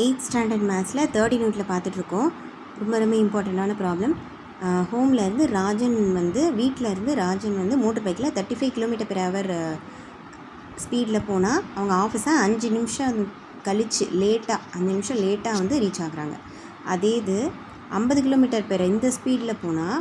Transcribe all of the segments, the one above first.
8th standard மேத்ஸில் 30 யூனிட்டில் பார்த்துட்ருக்கோம். ரொம்ப ரொம்ப இம்பார்ட்டண்ட்டான ப்ராப்ளம். ஹோம்லேருந்து ராஜன் வந்து ராஜன் வந்து மோட்டர் பைக்கில் 35 km/h ஸ்பீடில் போனால் அவங்க ஆஃபீஸை 5 நிமிஷம் கழித்து லேட்டாக 5 நிமிஷம் லேட்டாக வந்து ரீச் ஆகுறாங்க. அதே இது 50 km/h இந்த ஸ்பீடில் போனால்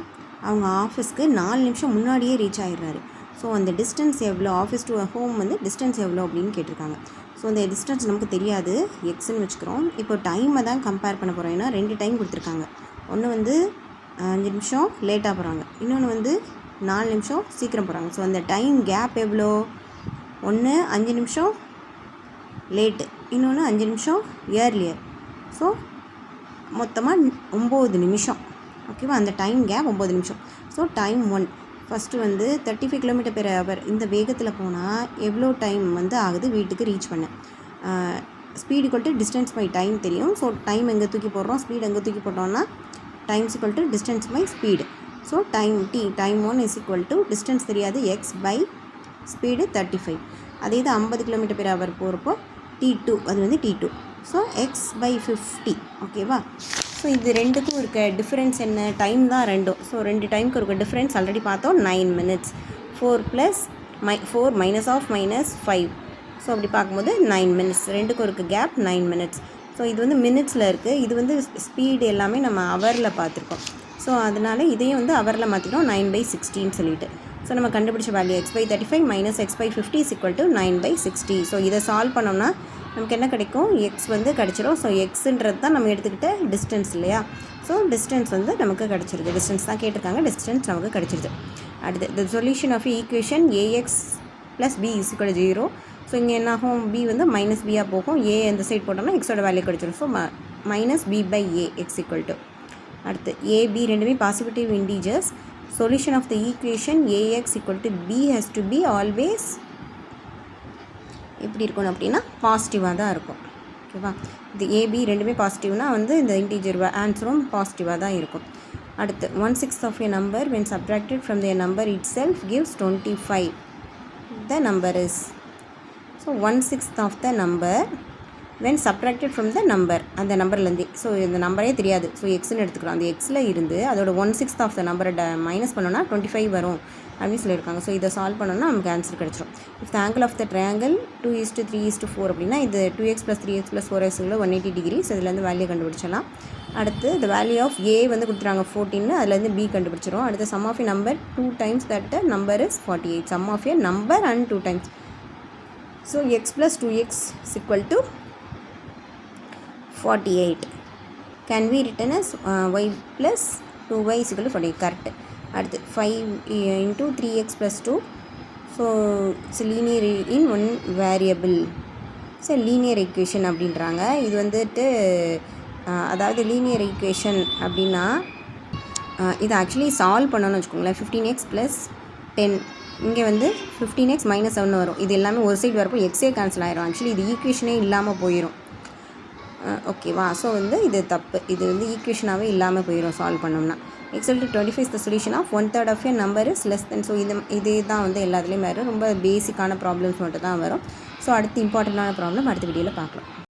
அவங்க ஆஃபீஸ்க்கு 4 நிமிஷம் முன்னாடியே ரீச் ஆகிடுறாரு. ஸோ அந்த டிஸ்டன்ஸ் எவ்வளோ, ஆஃபீஸ் டு ஹோம் வந்து டிஸ்டன்ஸ் எவ்வளோ அப்படின்னு கேட்டிருக்காங்க. ஸோ அந்த டிஸ்டன்ஸ் நமக்கு தெரியாது, எக்ஸ்ன்னு வச்சுக்கிறோம். இப்போ டைமை தான் கம்பேர் பண்ண போகிறோம். ஏன்னா 2 டைம் கொடுத்துருக்காங்க. ஒன்று வந்து 5 நிமிஷம் லேட்டாக போகிறாங்க, இன்னொன்று வந்து 4 நிமிஷம் சீக்கிரம் போகிறாங்க. ஸோ அந்த டைம் கேப் எவ்வளோ, ஒன்று 5 நிமிஷம் லேட்டு, இன்னொன்று 5 நிமிஷம் ஏர்லியர். ஸோ மொத்தமாக 9 நிமிஷம். ஓகேவா, அந்த டைம் கேப் 9 நிமிஷம். ஸோ டைம் 1 ஃபஸ்ட்டு வந்து 35 km/h இந்த வேகத்தில் போனால் எவ்வளோ டைம் வந்து ஆகுது வீட்டுக்கு ரீச் பண்ண. Speed equal to distance by time தெரியும். ஸோ டைம் எங்கே தூக்கி போடுறோம், ஸ்பீடு எங்கே தூக்கி போட்டோம்னா times equal to distance by speed. So time 1 is equal to distance தெரியாது, எக்ஸ் பை ஸ்பீடு 35. அதே இது 50 km/h போகிறப்போ T2, அது வந்து T2. So x by 50. ஓகேவா. ஸோ இது ரெண்டுக்கும் இருக்க டிஃப்ரென்ஸ் என்ன, டைம் தான் ரெண்டும். ஸோ 2 டைமுக்கு இருக்க டிஃப்ரென்ஸ் ஆல்ரெடி பார்த்தோம், 9 minutes. 4 minus of -5. ஸோ அப்படி பார்க்கும்போது 9 minutes. ரெண்டுக்கும் இருக்க கேப் 9 minutes. ஸோ இது வந்து மினிட்ஸில் இருக்குது, இது வந்து ஸ்பீடு எல்லாமே நம்ம ஹவரில் பார்த்துருக்கோம். ஸோ அதனால் இதையும் வந்து ஹவரில் மாற்றிக்கிறோம், 9/60 சொல்லிட்டு. ஸோ நம்ம கண்டுபிடிச்ச value x/35 minus x/50 is equal to 9/60. So இதை சால்வ் பண்ணோம்னா நமக்கு என்ன கிடைக்கும், எக்ஸ் வந்து கிடச்சிரும். ஸோ எக்ஸுன்றது தான் நம்ம எடுத்துக்கிட்ட டிஸ்டன்ஸ் இல்லையா. ஸோ டிஸ்டன்ஸ் வந்து நமக்கு கிடச்சிருது, டிஸ்டன்ஸ் தான் கேட்டிருக்காங்க, டிஸ்டன்ஸ் நமக்கு கிடச்சிருது. அடுத்து the solution of equation ax + b is equal to 0. So இங்கே என்ன ஆகும், b வந்து -bயாக போகும், a அந்த சைட் போட்டோம்னா எக்ஸோட வேல்யூ கிடச்சிரும். So -b/a x equal to. அடுத்து a b ரெண்டுமே positive integers. Solution of the equation ax equal to b has to be always எப்படி இருக்கணும் அப்படின்னா பாசிட்டிவாக தான் இருக்கும். ஓகேவா, இது ஏபி ரெண்டுமே பாசிட்டிவ்னால் வந்து இந்த இன்டீஜர் ஆன்சரும் பாசிட்டிவாக தான் இருக்கும். அடுத்து 1/6 of a number when subtracted from the number itself gives 25. the number is, so 1/6 of the number when subtracted from the number, அந்த நம்பர்லேருந்து. ஸோ இந்த நம்பரே தெரியாது, ஸோ எக்ஸ்ன்னு எடுத்துக்கிறோம். அந்த எக்ஸில் இருந்து அதோட 1/6 of the நம்பரை மைனஸ் பண்ணோன்னா 25 வரும் அப்படின்னு சொல்லியிருக்காங்க. ஸோ இதை சால்வ் பண்ணோன்னா நமக்கு ஆன்சர் கிடச்சிரும். If the angle of the triangle 2:3:4 அப்படின்னா இது 2x + 3x + 4x 180 degrees. இதுலேருந்து வேல்யூ கண்டுபிடிச்சலாம். அடுத்து the value of a வந்து கொடுத்துறாங்க 14, அதுலேருந்து b கண்டுபிடிச்சிரும். அடுத்து sum of a number 2 times that number is 48. sum of a number and 2 times. So x + 2x is equal to 48. Can be written as y + 2y is equal to 48. Correct. அடுத்து 5 into 3x + 2. So it's linear in one variable. So linear equation அப்படின்றாங்க. இது வந்துட்டு அதாவது linear equation அப்படின்னா இது actually solve பண்ணணும்னு வச்சுக்கோங்களேன். 15x + 10, இங்கே வந்து 15x - 7 வரும். இது எல்லாமே ஒரு சைடு வரப்போ எக்ஸே கேன்சல் ஆகிரும். ஆக்சுவலி இது ஈக்குவேஷனே இல்லாமல் போயிடும். ஓகேவா. ஸோ வந்து இது தப்பு, இது வந்து ஈக்குவேஷனாகவே இல்லாமல் போயிடும் சால்வ் பண்ணோம்னா. X equal to 25 is the solution of 1/3 of a number is less than. So இதே தான் வந்து எல்லாத்துலேயும் வரும், ரொம்ப பேசிக்கான ப்ராப்ளம்ஸ் மட்டும் தான் வரும். ஸோ அடுத்து இம்பார்ட்டண்ட்டான ப்ராப்ளம் அடுத்த வீடியோவில் பார்க்கலாம்.